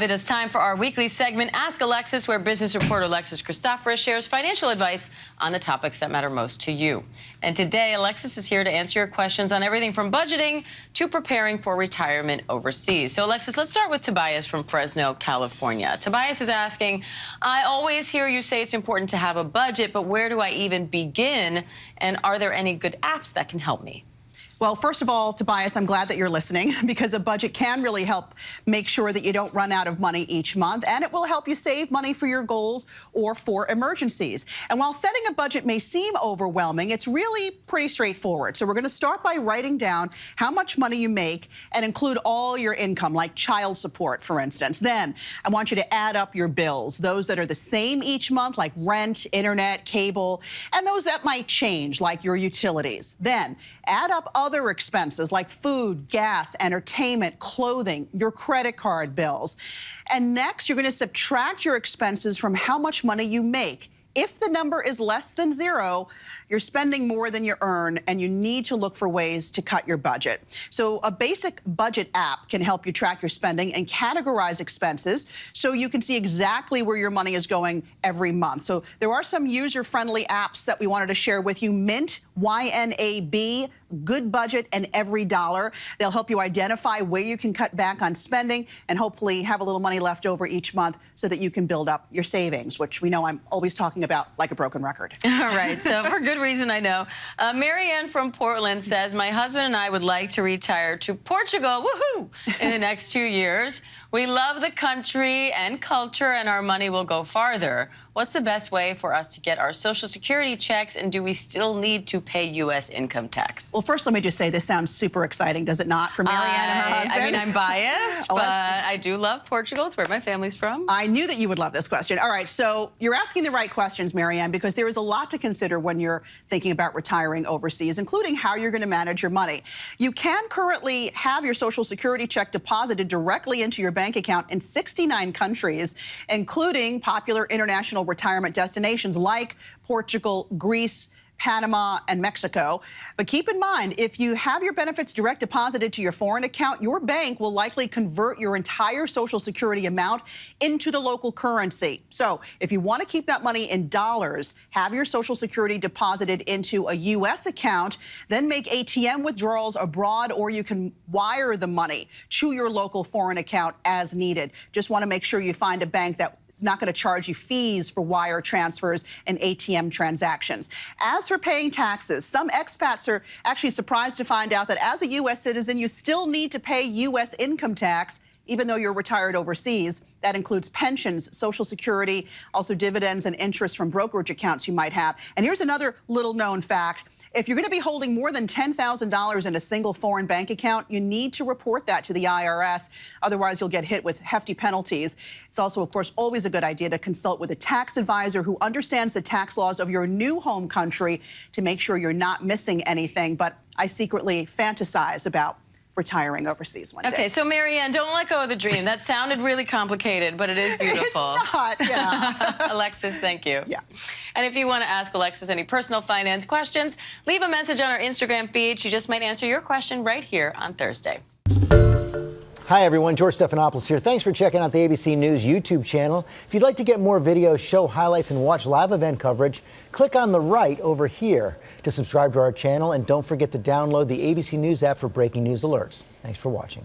It is time for our weekly segment, Ask Alexis, where business reporter Alexis Christoforous shares financial advice on the topics that matter most to you. And today, Alexis is here to answer your questions on everything from budgeting to preparing for retirement overseas. So, Alexis, let's start with Tobias from Fresno, California. Tobias is asking, I always hear you say it's important to have a budget, but where do I even begin? And are there any good apps that can help me? Well, first of all, Tobias, I'm glad that you're listening because a budget can really help make sure that you don't run out of money each month, and it will help you save money for your goals or for emergencies. And while setting a budget may seem overwhelming, it's really pretty straightforward. So we're going to start by writing down how much money you make and include all your income, like child support, for instance. Then I want you to add up your bills, those that are the same each month, like rent, internet, cable, and those that might change, like your utilities. Then add up other expenses like food, gas, entertainment, clothing, your credit card bills. And next, you're going to subtract your expenses from how much money you make. If the number is less than zero, you're spending more than you earn, and you need to look for ways to cut your budget. So a basic budget app can help you track your spending and categorize expenses so you can see exactly where your money is going every month. So there are some user-friendly apps that we wanted to share with you. Mint, YNAB, Good Budget, and Every Dollar. They'll help you identify where you can cut back on spending and hopefully have a little money left over each month so that you can build up your savings, which we know I'm always talking about like a broken record. All right, so for good reason, I know. Marianne from Portland says, my husband and I would like to retire to Portugal, woohoo, in the next 2 years. We love the country and culture, and our money will go farther. What's the best way for us to get our Social Security checks, and do we still need to pay U.S. income tax? Well, first, let me just say this sounds super exciting, does it not, for Marianne and her husband? I mean, I'm biased, but I do love Portugal. It's where my family's from. I knew that you would love this question. All right, so you're asking the right questions, Marianne, because there is a lot to consider when you're thinking about retiring overseas, including how you're going to manage your money. You can currently have your Social Security check deposited directly into your bank account in 69 countries, including popular international retirement destinations like Portugal, Greece, Panama, and Mexico. But keep in mind, if you have your benefits direct deposited to your foreign account, your bank will likely convert your entire Social Security amount into the local currency. So if you want to keep that money in dollars, have your Social Security deposited into a U.S. account, then make ATM withdrawals abroad, or you can wire the money to your local foreign account as needed. Just want to make sure you find a bank that it's not going to charge you fees for wire transfers and ATM transactions. As for paying taxes, some expats are actually surprised to find out that as a U.S. citizen, you still need to pay U.S. income tax, even though you're retired overseas. That includes pensions, Social Security, also dividends and interest from brokerage accounts you might have. And here's another little known fact. If you're going to be holding more than $10,000 in a single foreign bank account, you need to report that to the IRS. Otherwise, you'll get hit with hefty penalties. It's also, of course, always a good idea to consult with a tax advisor who understands the tax laws of your new home country to make sure you're not missing anything. But I secretly fantasize about retiring overseas one day. Okay, so Marianne, don't let go of the dream. That sounded really complicated, but it is beautiful. It's not, yeah. Alexis, thank you. Yeah. And if you want to ask Alexis any personal finance questions, leave a message on our Instagram feed. She just might answer your question right here on Thursday. Hi, everyone. George Stephanopoulos here. Thanks for checking out the ABC News YouTube channel. If you'd like to get more videos, show highlights, and watch live event coverage, click on the right over here to subscribe to our channel. And don't forget to download the ABC News app for breaking news alerts. Thanks for watching.